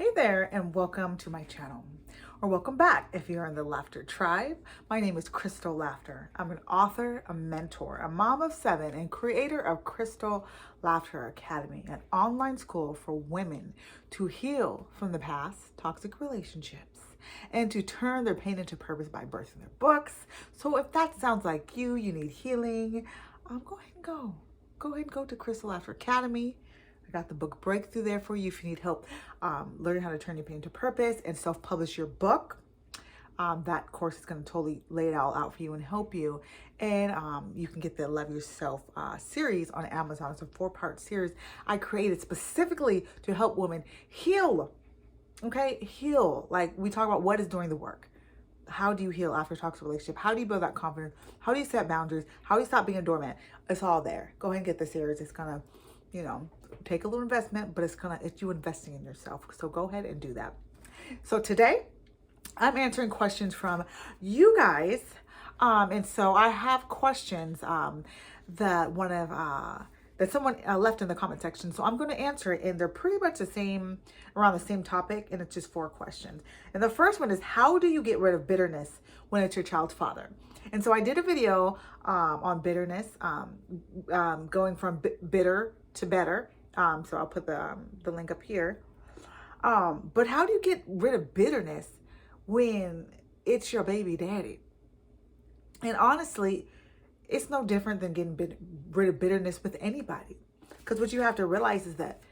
Hey there, and welcome to my channel, or welcome back if you're in the Laughter Tribe. My name is Crystal Laughter. I'm an author, a mentor, a mom of 7, and creator of Crystal Laughter Academy, an online school for women to heal from the past, toxic relationships, and to turn their pain into purpose by birthing their books. So if that sounds like you need healing, go ahead and go. Go ahead and go to Crystal Laughter Academy. I got the book Breakthrough there for you if you need help learning how to turn your pain into purpose and self-publish your book. That course is going to totally lay it all out for you and help you. And you can get the Love Yourself series on Amazon. It's a 4-part series I created specifically to help women heal. Okay, heal. Like we talk about what is doing the work. How do you heal after a toxic relationship? How do you build that confidence? How do you set boundaries? How do you stop being a doormat? It's all there. Go ahead and get the series. It's gonna, take a little investment, but it's you investing in yourself. So go ahead and do that. So today, I'm answering questions from you guys, and so I have questions that someone left in the comment section. So I'm going to answer it, and they're pretty much around the same topic, and it's just 4 questions. And the first one is, how do you get rid of bitterness when it's your child's father? And so I did a video on bitterness, going from bitter to better. So I'll put the link up here. But how do you get rid of bitterness when it's your baby daddy? And honestly, it's no different than getting rid of bitterness with anybody. Because what you have to realize is that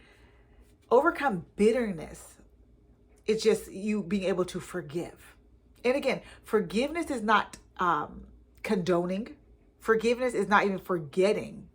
overcome bitterness, it's just you being able to forgive. And again, forgiveness is not condoning. Forgiveness is not even forgetting,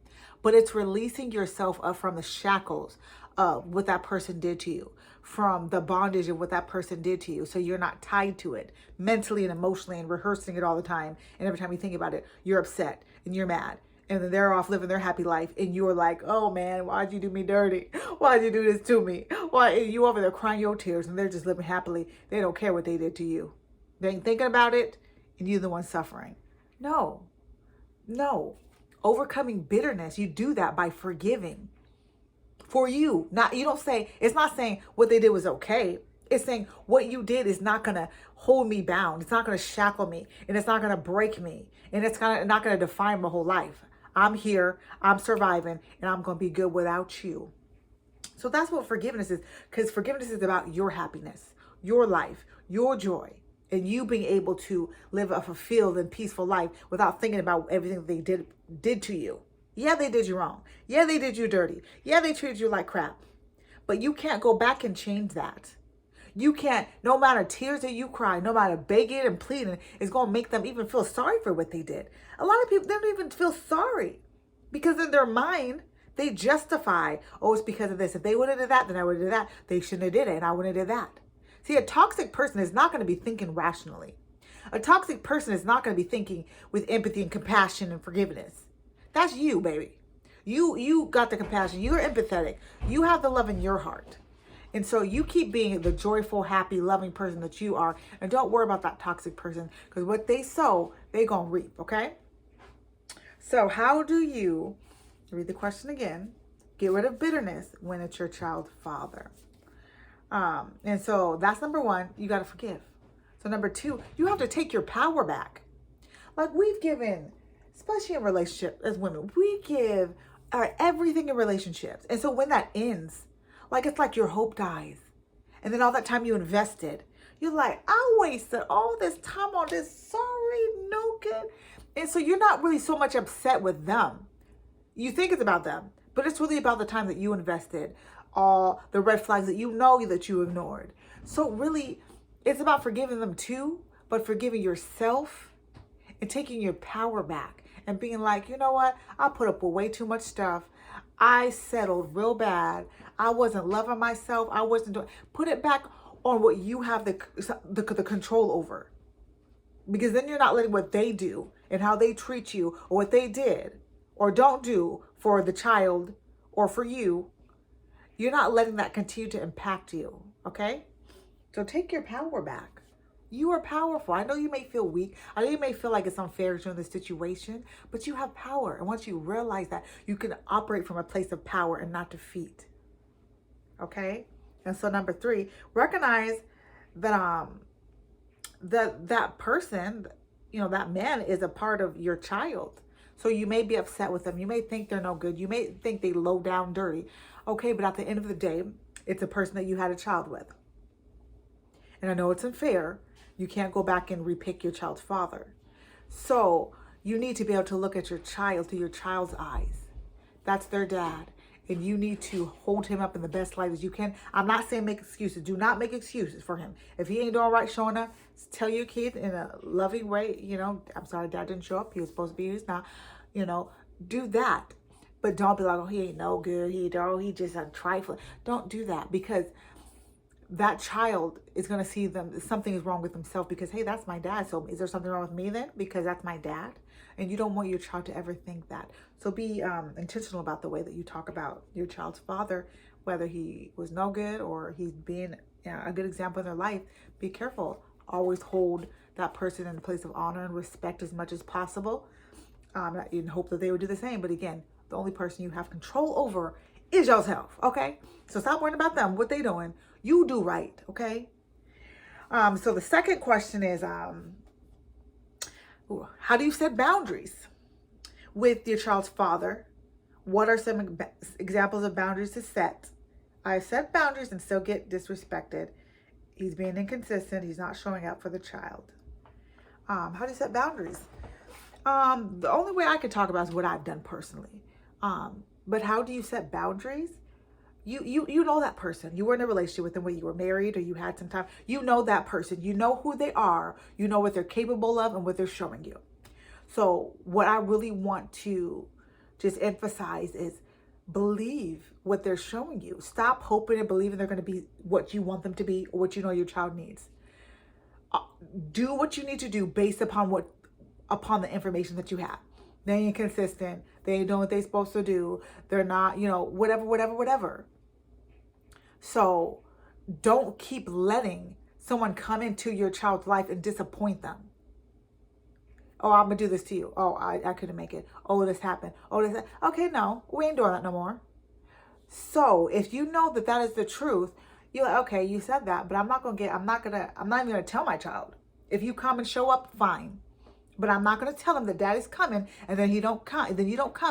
but it's releasing yourself up from the shackles of what that person did to you, from the bondage of what that person did to you. So you're not tied to it mentally and emotionally and rehearsing it all the time. And every time you think about it, you're upset and you're mad. And then they're off living their happy life. And you're like, oh man, why'd you do me dirty? Why'd you do this to me? Why? And you over there crying your tears and they're just living happily. They don't care what they did to you. They ain't thinking about it and you're the one suffering. No. Overcoming bitterness, you do that by forgiving. For you, you don't say, it's not saying what they did was okay. It's saying what you did is not going to hold me bound. It's not going to shackle me, and it's not going to break me, and it's not going to define my whole life. I'm here, I'm surviving, and I'm going to be good without you. So that's what forgiveness is, because forgiveness is about your happiness, your life, your joy, and you being able to live a fulfilled and peaceful life without thinking about everything that they did to you. Yeah, they did you wrong. Yeah, they did you dirty. Yeah, they treated you like crap. But you can't go back and change that. You can't, no matter tears that you cry, no matter begging and pleading, it's going to make them even feel sorry for what they did. A lot of people, they don't even feel sorry because in their mind, they justify, oh, it's because of this. If they would have did that, then I would have did that. They shouldn't have did it, and I wouldn't have did that. See, a toxic person is not going to be thinking rationally. A toxic person is not going to be thinking with empathy and compassion and forgiveness. That's you, baby. You got the compassion. You're empathetic. You have the love in your heart. And so you keep being the joyful, happy, loving person that you are. And don't worry about that toxic person, because what they sow, they going to reap, okay? So how do you, read the question again, get rid of bitterness when it's your child's father? And so that's number 1, you got to forgive. So number 2, you have to take your power back. Like we've given, especially in relationships as women, we give our everything in relationships. And so when that ends, like it's like your hope dies. And then all that time you invested, you're like, I wasted all this time on this, sorry, no good. And so you're not really so much upset with them. You think it's about them, but it's really about the time that you invested, all the red flags that you know that you ignored. So really, it's about forgiving them too, but forgiving yourself and taking your power back and being like, you know what? I put up with way too much stuff. I settled real bad. I wasn't loving myself. I wasn't doing, put it back on what you have the control over. Because then you're not letting what they do and how they treat you or what they did or don't do for the child or for you. You're not letting that continue to impact you, okay? So take your power back. You are powerful. I know you may feel weak. I know you may feel like it's unfair to in this situation, but you have power. And once you realize that, you can operate from a place of power and not defeat. Okay? And so number 3, recognize that that person, that man is a part of your child. So you may be upset with them. You may think they're no good. You may think they low down dirty. Okay, but at the end of the day, it's a person that you had a child with. And I know it's unfair. You can't go back and repick your child's father. So you need to be able to look at your child through your child's eyes. That's their dad. And you need to hold him up in the best light as you can. I'm not saying make excuses. Do not make excuses for him. If he ain't doing right showing up, tell your kid in a loving way, I'm sorry dad didn't show up. He was supposed to be, he's not. Do that. But don't be like, oh, he ain't no good. He just a trifling. Don't do that, because that child is going to see something is wrong with himself, because, hey, that's my dad. So is there something wrong with me then? Because that's my dad. And you don't want your child to ever think that. So be intentional about the way that you talk about your child's father, whether he was no good or he's being a good example in their life. Be careful. Always hold that person in a place of honor and respect as much as possible, in hope that they would do the same. But again, the only person you have control over is yourself, okay? So stop worrying about them, what they doing. You do right, okay? So the second question is, how do you set boundaries with your child's father? What are some examples of boundaries to set? I set boundaries and still get disrespected. He's being inconsistent. He's not showing up for the child. How do you set boundaries? The only way I could talk about is what I've done personally. But how do you set boundaries? You know that person. You were in a relationship with them when you were married or you had some time. You know that person. You know who they are. You know what they're capable of and what they're showing you. So what I really want to just emphasize is believe what they're showing you. Stop hoping and believing they're going to be what you want them to be or what you know your child needs. Do what you need to do based upon the information that you have. They ain't consistent. They ain't doing what they're supposed to do. They're not, whatever. So don't keep letting someone come into your child's life and disappoint them. Oh, I'm going to do this to you. Oh, I couldn't make it. Oh, this happened. Oh, this. Okay, no, we ain't doing that no more. So if you know that is the truth, you're like, okay, you said that, but I'm not even going to tell my child. If you come and show up, fine. But I'm not going to tell him that daddy's coming and then you don't come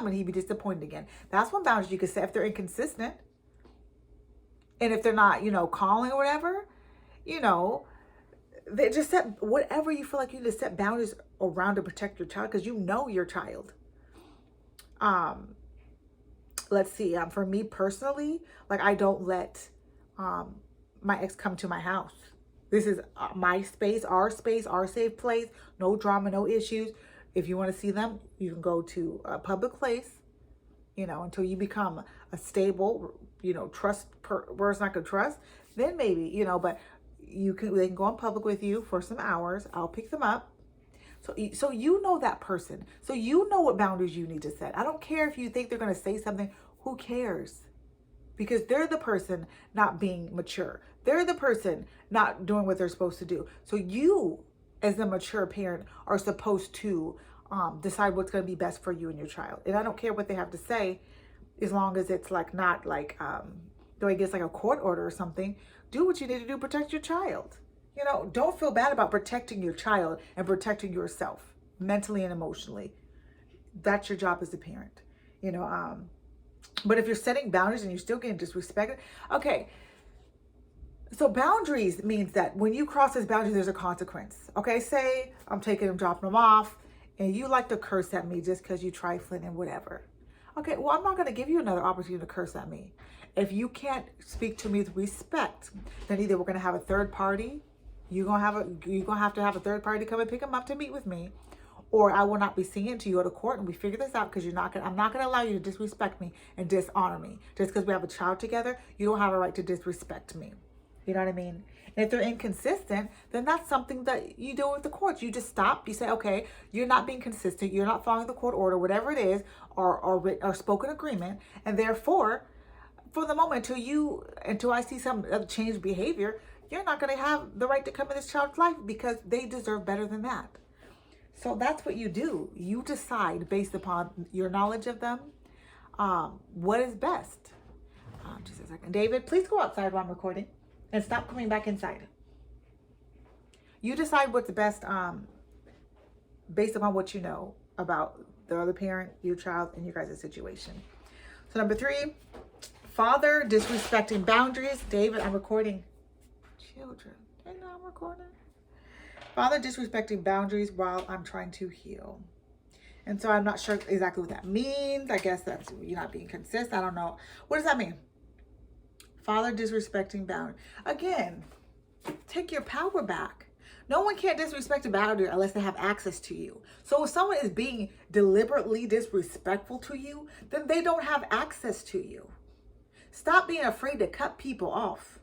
and he'd be disappointed again. That's one boundary you can set if they're inconsistent. And if they're not, calling or whatever, they just set whatever you feel like you need to set boundaries around to protect your child, because you know your child. Let's see. For me personally, like, I don't let my ex come to my house. This is my space, our safe place. No drama, no issues. If you want to see them, you can go to a public place, until you become a stable, person I could trust. Then maybe, but they can go in public with you for some hours. I'll pick them up. So you know that person. So you know what boundaries you need to set. I don't care if you think they're going to say something. Who cares? Because they're the person not being mature. They're the person not doing what they're supposed to do. So you, as a mature parent, are supposed to decide what's going to be best for you and your child. And I don't care what they have to say, as long as it's not like I guess like a court order or something. Do what you need to do, protect your child. Don't feel bad about protecting your child and protecting yourself mentally and emotionally. That's your job as a parent. But if you're setting boundaries and you're still getting disrespected, okay. So boundaries means that when you cross this boundary, there's a consequence. Okay, say I'm taking them, dropping them off, and you like to curse at me just because you trifling and whatever. Okay, well, I'm not going to give you another opportunity to curse at me. If you can't speak to me with respect, then either we're going to have a third party. You're going to have to have a third party come and pick them up to meet with me, or I will not be seeing it until you go to court and we figure this out, because I'm not going to allow you to disrespect me and dishonor me. Just because we have a child together, you don't have a right to disrespect me. You know what I mean? And if they're inconsistent, then that's something that you do with the courts. You just stop. You say, okay, you're not being consistent. You're not following the court order, whatever it is, or spoken agreement. And therefore, for the moment, until I see some changed behavior, you're not going to have the right to come in this child's life, because they deserve better than that. So that's what you do. You decide based upon your knowledge of them, what is best. Just a second. David, please go outside while I'm recording and stop coming back inside. You decide what's best based upon what you know about the other parent, your child, and your guys' situation. So number 3, father disrespecting boundaries. David, I'm recording. Children, they know I'm recording. Father disrespecting boundaries while I'm trying to heal. And so I'm not sure exactly what that means. I guess that's you're not being consistent. I don't know. What does that mean? Father disrespecting boundaries. Again, take your power back. No one can disrespect a boundary unless they have access to you. So if someone is being deliberately disrespectful to you, then they don't have access to you. Stop being afraid to cut people off.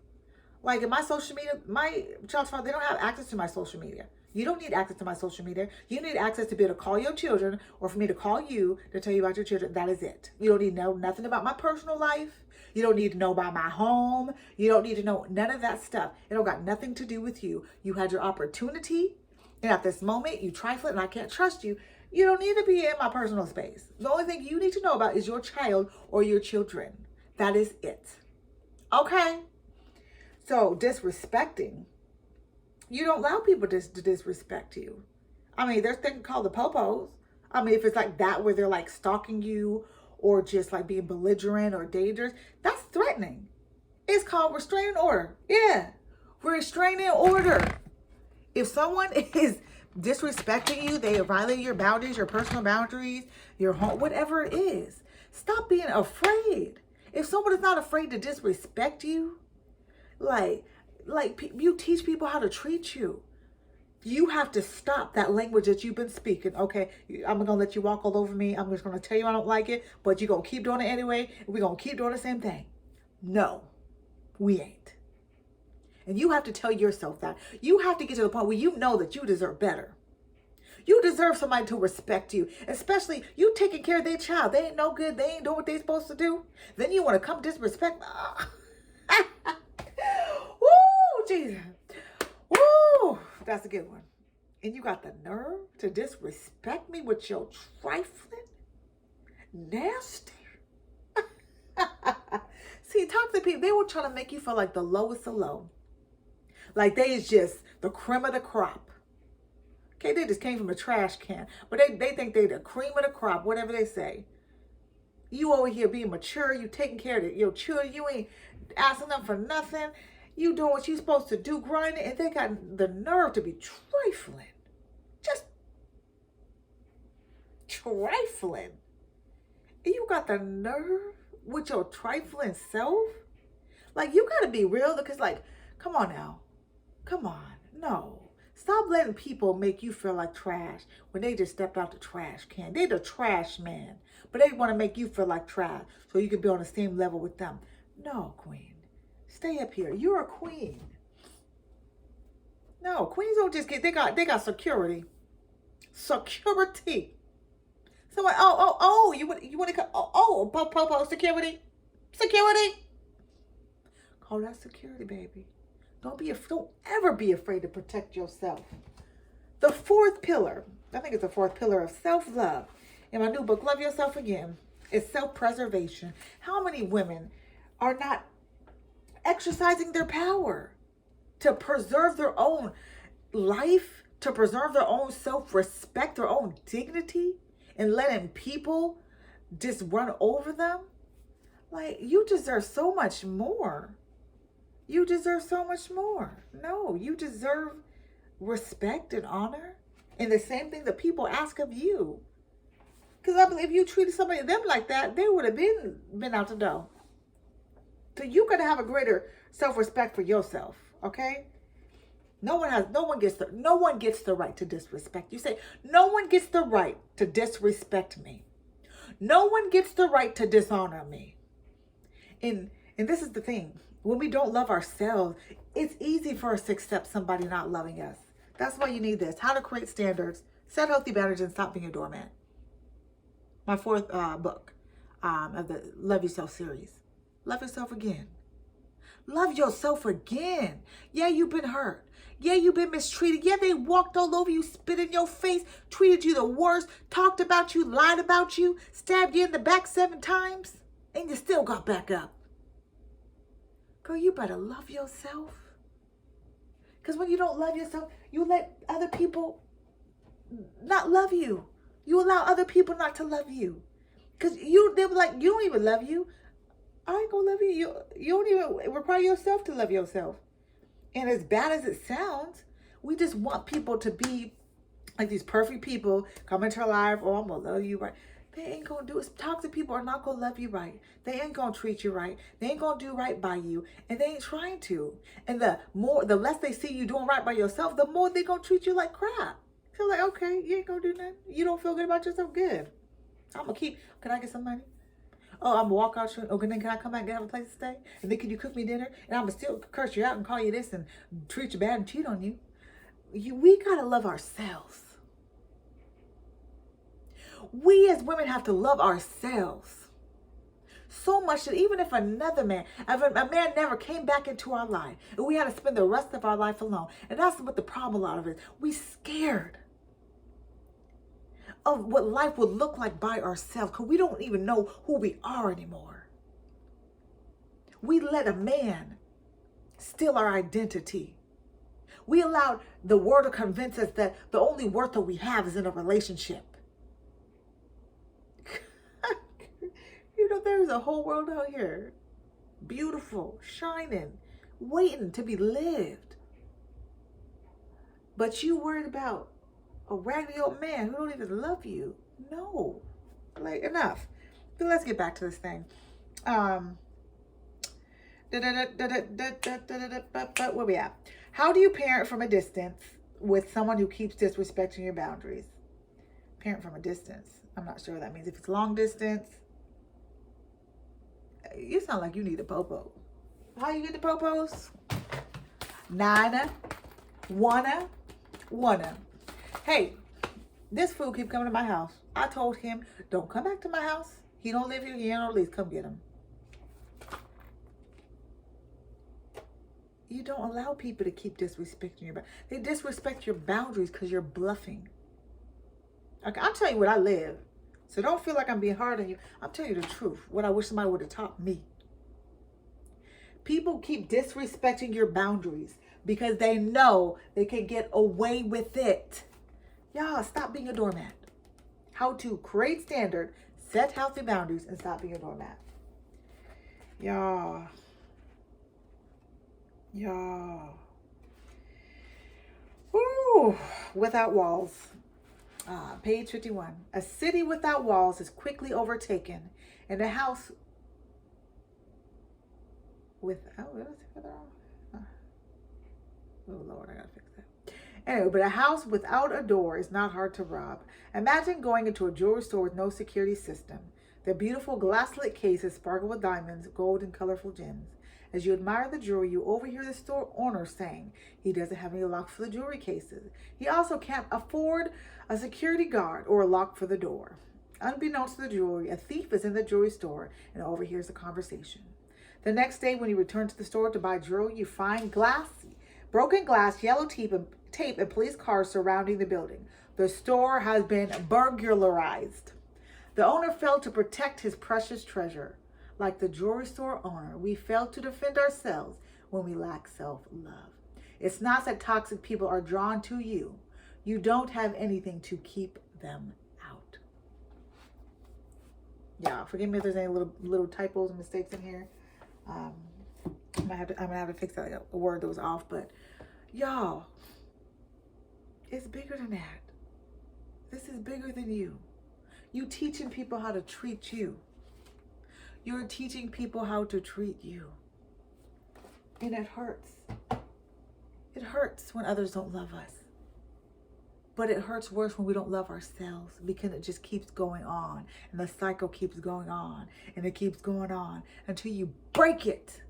Like in my social media, my child's father, they don't have access to my social media. You don't need access to my social media. You need access to be able to call your children or for me to call you to tell you about your children. That is it. You don't need to know nothing about my personal life. You don't need to know about my home. You don't need to know none of that stuff. It don't got nothing to do with you. You had your opportunity, and at this moment, you trifle it, and I can't trust you. You don't need to be in my personal space. The only thing you need to know about is your child or your children. That is it. Okay? So, disrespecting. You don't allow people to disrespect you. I mean, there's things called the popos. I mean, if it's like that where they're like stalking you or just like being belligerent or dangerous, that's threatening. It's called restraining order. Yeah, restraining order. If someone is disrespecting you, they violate your boundaries, your personal boundaries, your home, whatever it is, stop being afraid. If someone is not afraid to disrespect you, like you teach people how to treat you. You have to stop that language that you've been speaking. Okay, I'm going to let you walk all over me. I'm just going to tell you I don't like it, but you're going to keep doing it anyway. We're going to keep doing the same thing. No, we ain't. And you have to tell yourself that. You have to get to the point where you know that you deserve better. You deserve somebody to respect you, especially you taking care of their child. They ain't no good. They ain't doing what they supposed to do. Then you want to come disrespect. Woo, Jesus. Woo, that's a good one. And you got the nerve to disrespect me with your trifling, nasty. See, talk to people. They were trying to make you feel like the lowest of low. Like they is just the cream of the crop. Okay, they just came from a trash can. But they think they the cream of the crop, whatever they say. You over here being mature. You taking care of your children. You ain't asking them for nothing. You doing what you supposed to do, grinding, and they got the nerve to be trifling. Just trifling. And you got the nerve with your trifling self? Like, you got to be real because, like, come on now. Come on. No. Stop letting people make you feel like trash when they just stepped out the trash can. They the trash man. But they want to make you feel like trash so you can be on the same level with them. No, queen. Stay up here. You're a queen. No, queens don't just get, they got security. Security. Someone, you want to come, Popo, security. Security. Call that security, baby. Don't ever be afraid to protect yourself. The 4th pillar, I think it's the 4th pillar of self-love. In my new book, Love Yourself Again, is self-preservation. How many women are not exercising their power to preserve their own life, to preserve their own self-respect, their own dignity, and letting people just run over them? Like, you deserve so much more. You deserve so much more. No, you deserve respect and honor, and the same thing that people ask of you. Because I believe if you treated somebody of them like that, they would have been out the door. So you got to have a greater self-respect for yourself, okay? No one gets the right to disrespect. You say, no one gets the right to disrespect me. No one gets the right to dishonor me. And this is the thing. When we don't love ourselves, it's easy for us to accept somebody not loving us. That's why you need this. How to create standards, set healthy boundaries, and stop being a doormat. My 4th book of the Love Yourself series. Love yourself again. Love yourself again. Yeah, you've been hurt. Yeah, you've been mistreated. Yeah, they walked all over you, spit in your face, treated you the worst, talked about you, lied about you, stabbed you in the back 7 times, and you still got back up. girl, you better love yourself. Because when you don't love yourself, you let other people not love you. You allow other people not to love you. Because they were like, you don't even love you. I ain't gonna love you. You don't even require yourself to love yourself. And as bad as it sounds, we just want people to be like these perfect people come into our life. Oh, I'm gonna love you right. They ain't gonna do it. Toxic people are not gonna love you right. They ain't gonna treat you right. They ain't gonna do right by you, and they ain't trying to. And the less they see you doing right by yourself, the more they gonna treat you like crap. Feel like, okay, you ain't gonna do nothing. You don't feel good about yourself. Good. I'm gonna keep. Can I get some money? Oh, I'm gonna walk out. Okay, then can I come back and have a place to stay? And then can you cook me dinner? And I'm gonna still curse you out and call you this and treat you bad and cheat on you. We gotta love ourselves. We as women have to love ourselves so much that even if another man, if a man never came back into our life, and we had to spend the rest of our life alone, and that's what the problem a lot of it is. We scared of what life would look like by ourselves because we don't even know who we are anymore. We let a man steal our identity. We allowed the world to convince us that the only worth that we have is in a relationship. You know, there's a whole world out here, beautiful, shining, waiting to be lived. But you worried about a raggedy old man who don't even love you. No, like enough. But let's get back to this thing. Where we at? How do you parent from a distance with someone who keeps disrespecting your boundaries? Parent from a distance. I'm not sure what that means. If it's long distance, you sound like you need a popo. How you get the popos? Nana, wanna. Hey, this fool keep coming to my house. I told him, don't come back to my house. He don't live here. He ain't on lease. Come get him. You don't allow people to keep disrespecting your boundaries. They disrespect your boundaries because you're bluffing. Okay, I'll tell you what I live. So don't feel like I'm being hard on you. I'm telling you the truth. What I wish somebody would have taught me. People keep disrespecting your boundaries because they know they can get away with it. Y'all, stop being a doormat. How to create standard, set healthy boundaries, and stop being a doormat. Y'all. Ooh, without walls. Page 51. A city without walls is quickly overtaken, and a house without, oh Lord, I gotta fix that. Anyway, but a house without a door is not hard to rob. Imagine going into a jewelry store with no security system. The beautiful glass-lit cases sparkle with diamonds, gold, and colorful gems. As you admire the jewelry, you overhear the store owner saying he doesn't have any lock for the jewelry cases. He also can't afford a security guard or a lock for the door. Unbeknownst to the jewelry, a thief is in the jewelry store and overhears the conversation. The next day, when you return to the store to buy jewelry, you find broken glass, yellow tape, and police cars surrounding the building. The store has been burglarized. The owner failed to protect his precious treasure. Like the jewelry store owner, we fail to defend ourselves when we lack self-love. It's not that toxic people are drawn to you. You don't have anything to keep them out. Yeah, forgive me if there's any little typos and mistakes in here. I'm gonna have to fix that a word that was off, but y'all, it's bigger than that. This is bigger than you. You teaching people how to treat you. You're teaching people how to treat you. And it hurts. It hurts when others don't love us. But it hurts worse when we don't love ourselves because it just keeps going on. And the cycle keeps going on. And it keeps going on until you break it.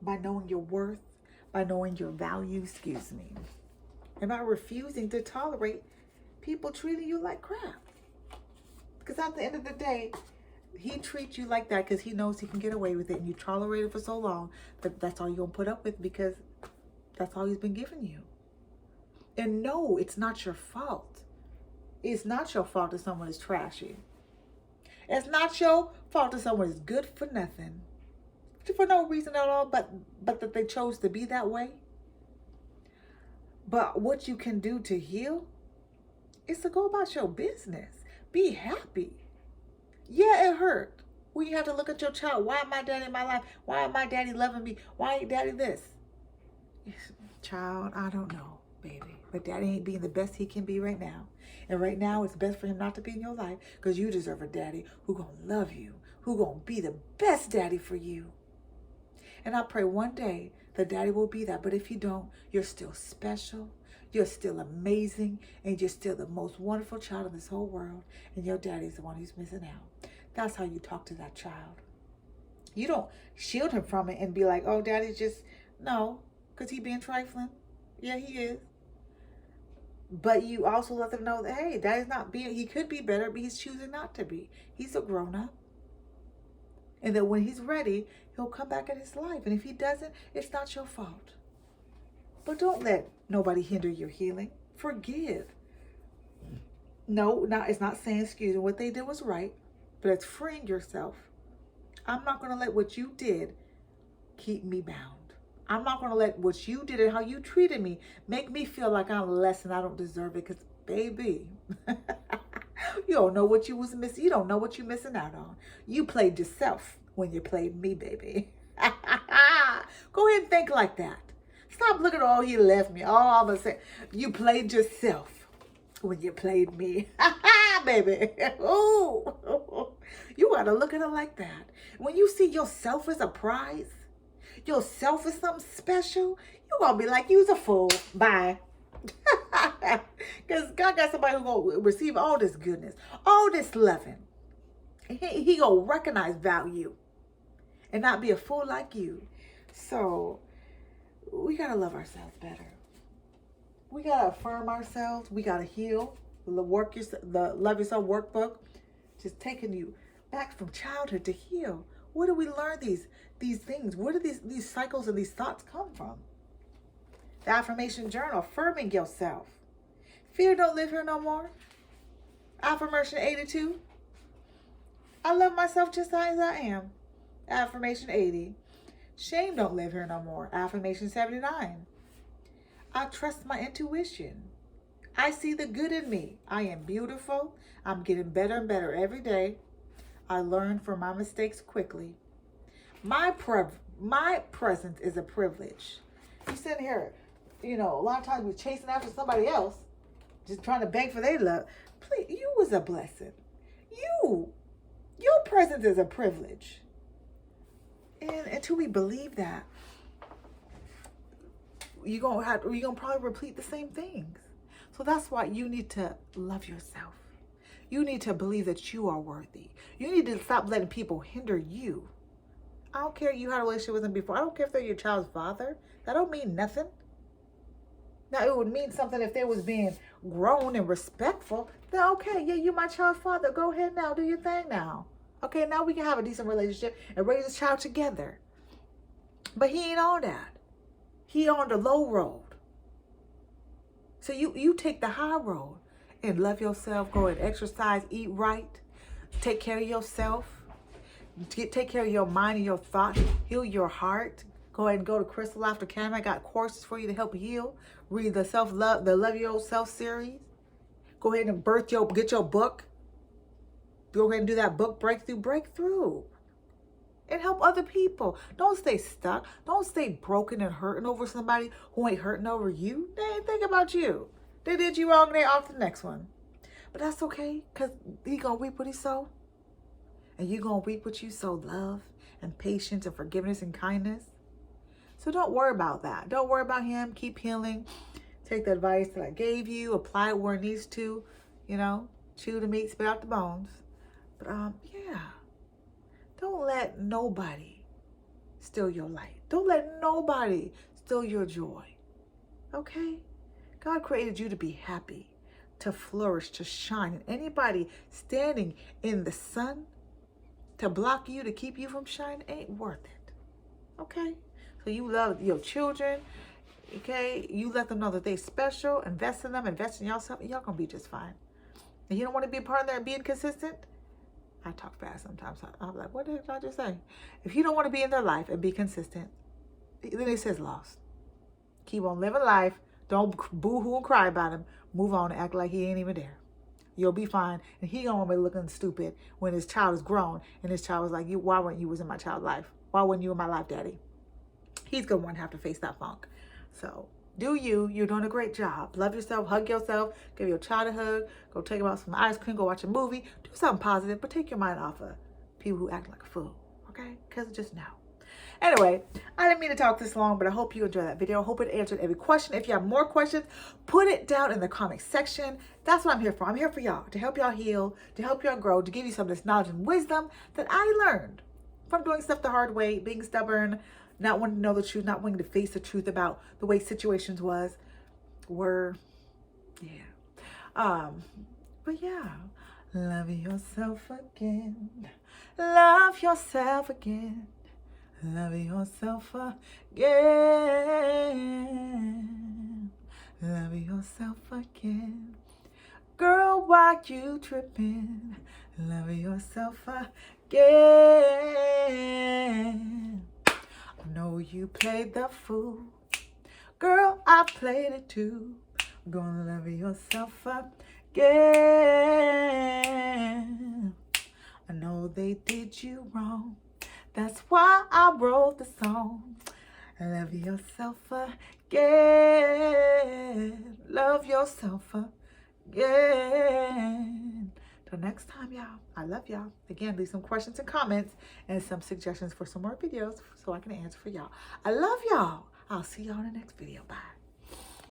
By knowing your worth, by knowing your value, and by refusing to tolerate people treating you like crap. Because at the end of the day, he treats you like that because he knows he can get away with it, and you tolerate it for so long that that's all you're going to put up with because that's all he's been giving you. And no, it's not your fault. It's not your fault that someone is trashy. It's not your fault that someone is good for nothing, for no reason at all, but that they chose to be that way. But what you can do to heal is to go about your business. Be happy. Yeah, it hurt. When you have to look at your child, why am my daddy in my life? Why am my daddy loving me? Why ain't daddy this? Child, I don't know, baby. But daddy ain't being the best he can be right now. And right now, it's best for him not to be in your life, because you deserve a daddy who gonna love you, who gonna be the best daddy for you. And I pray one day that daddy will be that. But if you don't, you're still special. You're still amazing. And you're still the most wonderful child in this whole world. And your daddy's the one who's missing out. That's how you talk to that child. You don't shield him from it and be like, oh, daddy's just, no, because he being trifling. Yeah, he is. But you also let them know that, hey, daddy's not being, he could be better, but he's choosing not to be. He's a grown-up. And that when he's ready, he'll come back in his life. And if he doesn't, it's not your fault. But don't let nobody hinder your healing. Forgive. No, it's not saying excuse me. What they did was right, but it's freeing yourself. I'm not going to let what you did keep me bound. I'm not going to let what you did and how you treated me make me feel like I'm less and I don't deserve it. Because, baby, you don't know what you was missing. You don't know what you're missing out on. You played yourself when you played me, baby. Go ahead and think like that. Stop looking at, oh, he left me. Oh, I'm going to say, you played yourself when you played me. Baby. Ooh. You got to look at it like that. When you see yourself as a prize, yourself as something special, you're going to be like, you's a fool. Bye. Because God got somebody who's going to receive all this goodness, all this loving. He going to recognize value and not be a fool like you. So we got to love ourselves better. We got to affirm ourselves. We got to heal. The Love Yourself workbook, just taking you back from childhood to heal. Where do we learn these things? Where do these cycles and these thoughts come from? The affirmation journal, affirming yourself. Fear don't live here no more. Affirmation 82. I love myself just as I am. Affirmation 80. Shame don't live here no more. Affirmation 79. I trust my intuition. I see the good in me. I am beautiful. I'm getting better and better every day. I learn from my mistakes quickly. My presence is a privilege. You sitting here, a lot of times we're chasing after somebody else, just trying to beg for their love. Please, you was a blessing. Your presence is a privilege. And until we believe that, you're gonna probably repeat the same things. So that's why you need to love yourself. You need to believe that you are worthy. You need to stop letting people hinder you. I don't care you had a relationship with them before. I don't care if they're your child's father. That don't mean nothing. Now, it would mean something if they was being grown and respectful. Then, okay, yeah, you're my child's father. Go ahead now. Do your thing now. Okay, now we can have a decent relationship and raise this child together. But he ain't on that. He on the low road. So you take the high road and love yourself. Go and exercise, eat right. Take care of yourself. Take care of your mind and your thoughts. Heal your heart. Go ahead and go to Crystal After Camera. I got courses for you to help heal. Read the Love Yourself series. Go ahead and get your book. Go ahead and do that book, Breakthrough. And help other people. Don't stay stuck. Don't stay broken and hurting over somebody who ain't hurting over you. They ain't thinking about you. They did you wrong and they off the next one. But that's okay, because he gonna reap what he sow. And you gonna reap what you sow, love and patience and forgiveness and kindness. So don't worry about that. Don't worry about him. Keep healing. Take the advice that I gave you. Apply it where it needs to. Chew the meat, spit out the bones. But yeah. Don't let nobody steal your light. Don't let nobody steal your joy. Okay? God created you to be happy, to flourish, to shine. And anybody standing in the sun to block you, to keep you from shining, ain't worth it. Okay? So you love your children. Okay? You let them know that they're special. Invest in them. Invest in yourself. And y'all going to be just fine. And you don't want to be a part of that being consistent? I talk fast sometimes. I'm like, what did I just say? If you don't want to be in their life and be consistent, then it says lost. Keep on living life. Don't boo-hoo and cry about him. Move on and act like he ain't even there. You'll be fine. And he gonna be looking stupid when his child is grown and his child was like, why weren't you was in my child's life? Why weren't you in my life, daddy? He's gonna want to have to face that funk. So do you. You're doing a great job. Love yourself. Hug yourself. Give your child a hug. Go take him out some ice cream. Go watch a movie. Do something positive, but take your mind off of people who act like a fool. Okay? Because just now. Anyway, I didn't mean to talk this long, but I hope you enjoyed that video. I hope it answered every question. If you have more questions, put it down in the comment section. That's what I'm here for. I'm here for y'all, to help y'all heal, to help y'all grow, to give you some of this knowledge and wisdom that I learned from doing stuff the hard way, being stubborn, not wanting to know the truth, not wanting to face the truth about the way situations were, yeah. But yeah, love yourself again. Love yourself again. Love yourself again. Love yourself again. Girl, why you tripping? Love yourself again. I know you played the fool. Girl, I played it too. Gonna love yourself again. I know they did you wrong. That's why I wrote the song. Love yourself again. Love yourself again. Till next time, y'all. I love y'all. Again, leave some questions and comments and some suggestions for some more videos so I can answer for y'all. I love y'all. I'll see y'all in the next video. Bye.